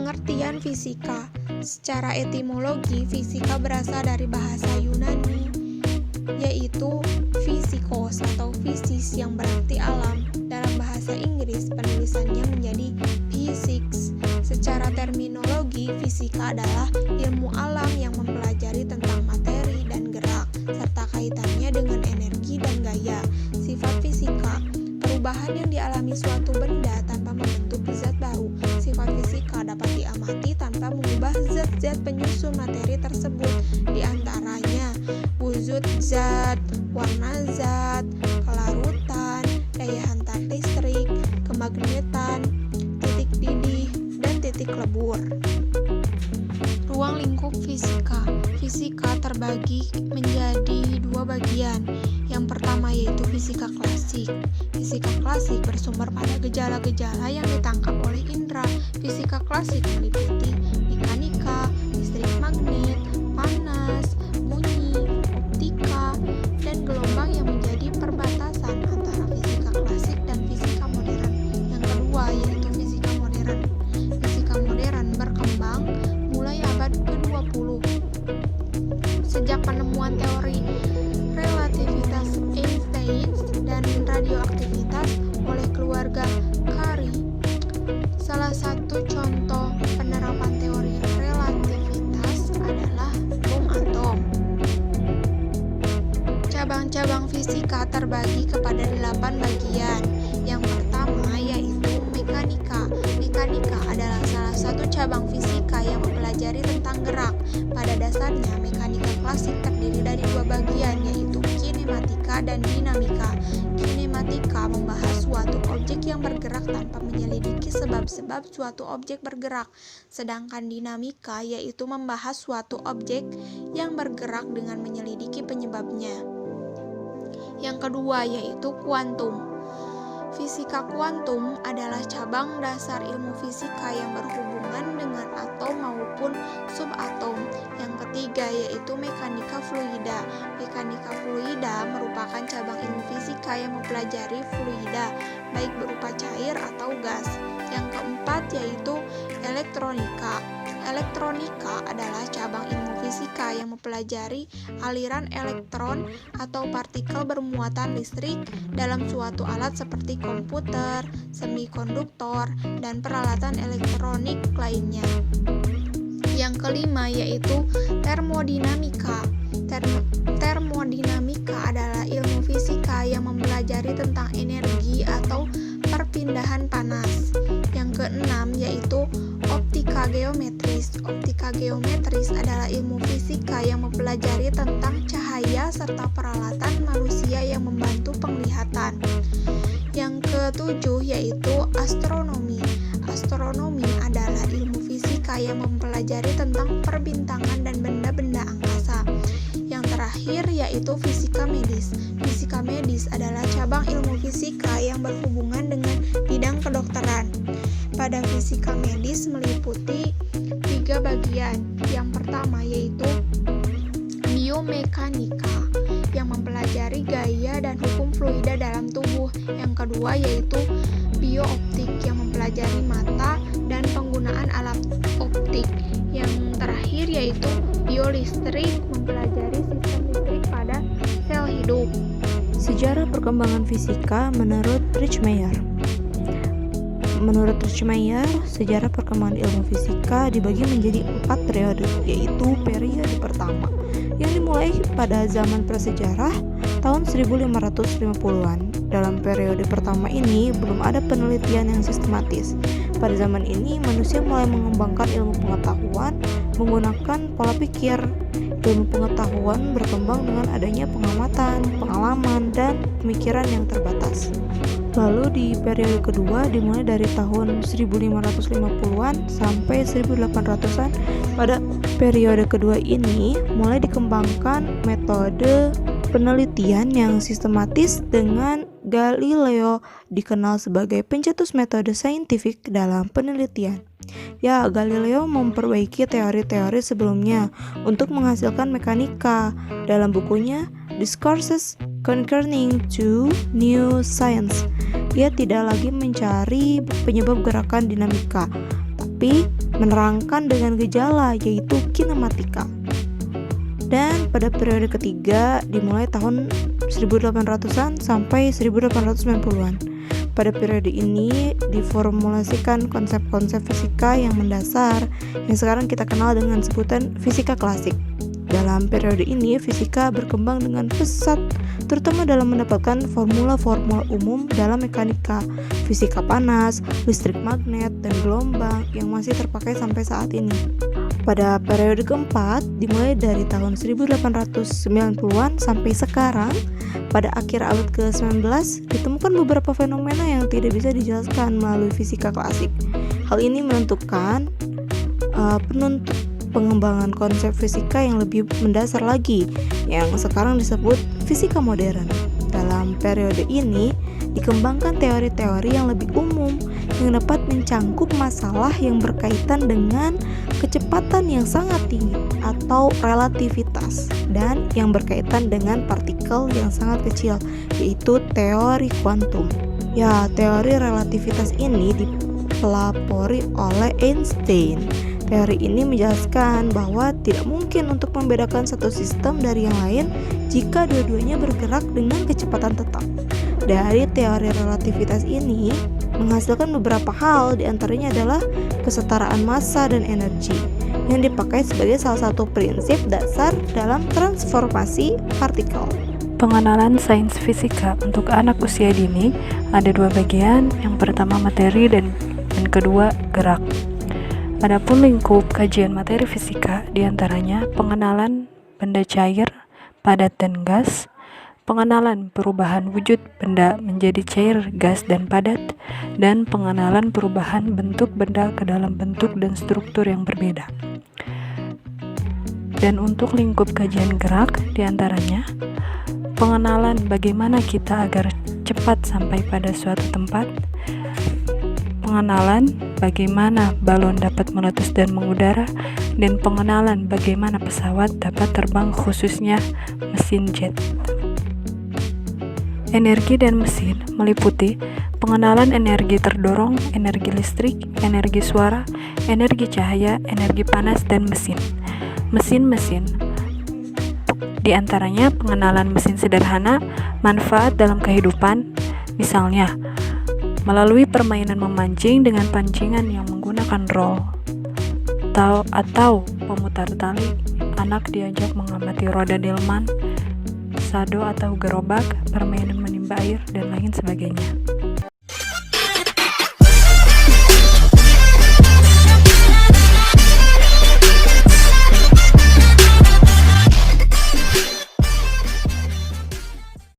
Pengertian fisika. Secara etimologi, fisika berasal dari bahasa Yunani, yaitu physikos atau physis yang berarti alam. Dalam bahasa Inggris, penulisannya menjadi physics. Secara terminologi, fisika adalah ilmu alam yang mempelajari tentang materi dan gerak, serta kaitannya dengan energi dan gaya. Sifat fisika, perubahan yang dialami suatu benda tanpa membentuk zat baru. Sifat fisika dapat diamati tanpa mengubah zat-zat penyusun materi tersebut, di antaranya wujud zat, warna zat, kelarutan, daya hantar listrik, kemagnetan, titik didih, dan titik lebur. Ruang lingkup fisika. Fisika terbagi menjadi dua bagian. Yang pertama yaitu fisika klasik. Fisika klasik bersumber pada gejala-gejala yang ditangkap oleh indera. Fisika klasik meliputi mekanika, listrik magnet, panas, bunyi, optika, dan gelombang yang menjadi perbatasan antara fisika klasik dan fisika modern. Yang kedua yaitu fisika modern. Fisika modern berkembang mulai abad ke-20. Sejak penemuan teori relativitas Einstein dan radioaktivitas oleh keluarga Curie. Salah satu contoh penerapan teori relativitas adalah bom atom. Cabang-cabang fisika terbagi kepada 8 bagian. Yang pertama yaitu mekanika. Mekanika adalah salah satu cabang fisika yang mempelajari tentang gerak. Pada dasarnya, mekanika klasik terdiri dari dua bagian, yaitu kinematika dan dinamika. Kinematika membahas suatu objek yang bergerak tanpa menyelidiki sebab-sebab suatu objek bergerak, sedangkan dinamika yaitu membahas suatu objek yang bergerak dengan menyelidiki penyebabnya. Yang kedua yaitu kuantum. Fisika kuantum adalah cabang dasar ilmu fisika yang berhubungan dengan atom maupun subatom. Yang ketiga yaitu mekanika fluida. Mekanika fluida merupakan cabang ilmu fisika yang mempelajari fluida, baik berupa cair atau gas. Yang keempat yaitu elektronika. Elektronika adalah cabang ilmu fisika yang mempelajari aliran elektron atau partikel bermuatan listrik dalam suatu alat seperti komputer, semikonduktor, dan peralatan elektronik lainnya. Yang kelima yaitu termodinamika. Termodinamika adalah ilmu fisika yang mempelajari tentang energi atau perpindahan panas. Yang keenam yaitu optika geometris. Optika geometris adalah ilmu fisika yang mempelajari tentang cahaya serta peralatan manusia yang membantu penglihatan. Yang ketujuh yaitu astronomi. Astronomi adalah ilmu fisika yang mempelajari tentang perbintangan dan benda-benda angkasa. Yang terakhir yaitu fisika medis. Fisika medis adalah cabang ilmu fisika yang berhubungan dengan bidang kedokteran. Pada fisika medis meliputi 3 bagian. Yang pertama yaitu biomekanika yang mempelajari gaya dan hukum fluida dalam tubuh. Yang kedua yaitu biooptik yang mempelajari mata dan penggunaan alat optik. Yang terakhir yaitu biolistrik mempelajari sistem listrik pada sel hidup. Sejarah perkembangan fisika menurut Rich Meyer. Menurut Rich Meyer, sejarah perkembangan ilmu fisika dibagi menjadi 4 periode, yaitu periode pertama yang dimulai pada zaman prasejarah tahun 1550-an. Dalam periode pertama ini belum ada penelitian yang sistematis. Pada zaman ini manusia mulai mengembangkan ilmu pengetahuan menggunakan pola pikir. Ilmu pengetahuan berkembang dengan adanya pengamatan, pengalaman, dan pemikiran yang terbatas. Lalu di periode kedua dimulai dari tahun 1550-an sampai 1800-an. Pada periode kedua ini mulai dikembangkan metode penelitian yang sistematis dengan Galileo dikenal sebagai pencetus metode saintifik dalam penelitian. Ya, Galileo memperbaiki teori-teori sebelumnya untuk menghasilkan mekanika. Dalam bukunya Discourses Concerning to New Science, dia tidak lagi mencari penyebab gerakan dinamika, tapi menerangkan dengan gejala, yaitu kinematika. Dan pada periode ketiga dimulai tahun 1800-an sampai 1890-an. Pada periode ini diformulasikan konsep-konsep fisika yang mendasar yang sekarang kita kenal dengan sebutan fisika klasik. Dalam periode ini, fisika berkembang dengan pesat, terutama dalam mendapatkan formula-formula umum dalam mekanika, fisika panas, listrik magnet, dan gelombang yang masih terpakai sampai saat ini. Pada periode keempat, dimulai dari tahun 1890-an sampai sekarang, pada akhir abad ke-19, ditemukan beberapa fenomena yang tidak bisa dijelaskan melalui fisika klasik. Hal ini menentukan penuntut pengembangan konsep fisika yang lebih mendasar lagi, yang sekarang disebut fisika modern. Dalam periode ini, dikembangkan teori-teori yang lebih umum yang dapat mencangkup masalah yang berkaitan dengan kecepatan yang sangat tinggi atau relativitas, dan yang berkaitan dengan partikel yang sangat kecil, yaitu teori kuantum. Ya, teori relativitas ini dipelopori oleh Einstein. Teori ini menjelaskan bahwa tidak mungkin untuk membedakan satu sistem dari yang lain jika dua-duanya bergerak dengan kecepatan tetap. Dari teori relativitas ini menghasilkan beberapa hal, diantaranya adalah kesetaraan massa dan energi yang dipakai sebagai salah satu prinsip dasar dalam transformasi partikel. Pengenalan sains fisika untuk anak usia dini ada dua bagian, yang pertama materi dan kedua gerak. Adapun lingkup kajian materi fisika diantaranya pengenalan benda cair, padat dan gas, pengenalan perubahan wujud benda menjadi cair, gas, dan padat, dan pengenalan perubahan bentuk benda ke dalam bentuk dan struktur yang berbeda. Dan untuk lingkup kajian gerak diantaranya pengenalan bagaimana kita agar cepat sampai pada suatu tempat, pengenalan bagaimana balon dapat meletus dan mengudara, dan pengenalan bagaimana pesawat dapat terbang, khususnya mesin jet. Energi dan mesin meliputi pengenalan energi terdorong, energi listrik, energi suara, energi cahaya, energi panas, dan mesin. Mesin-mesin diantaranya pengenalan mesin sederhana, manfaat dalam kehidupan, misalnya melalui permainan memancing dengan pancingan yang menggunakan roll atau pemutar tali, anak diajak mengamati roda delman, sado atau gerobak, permainan menimba air, dan lain sebagainya.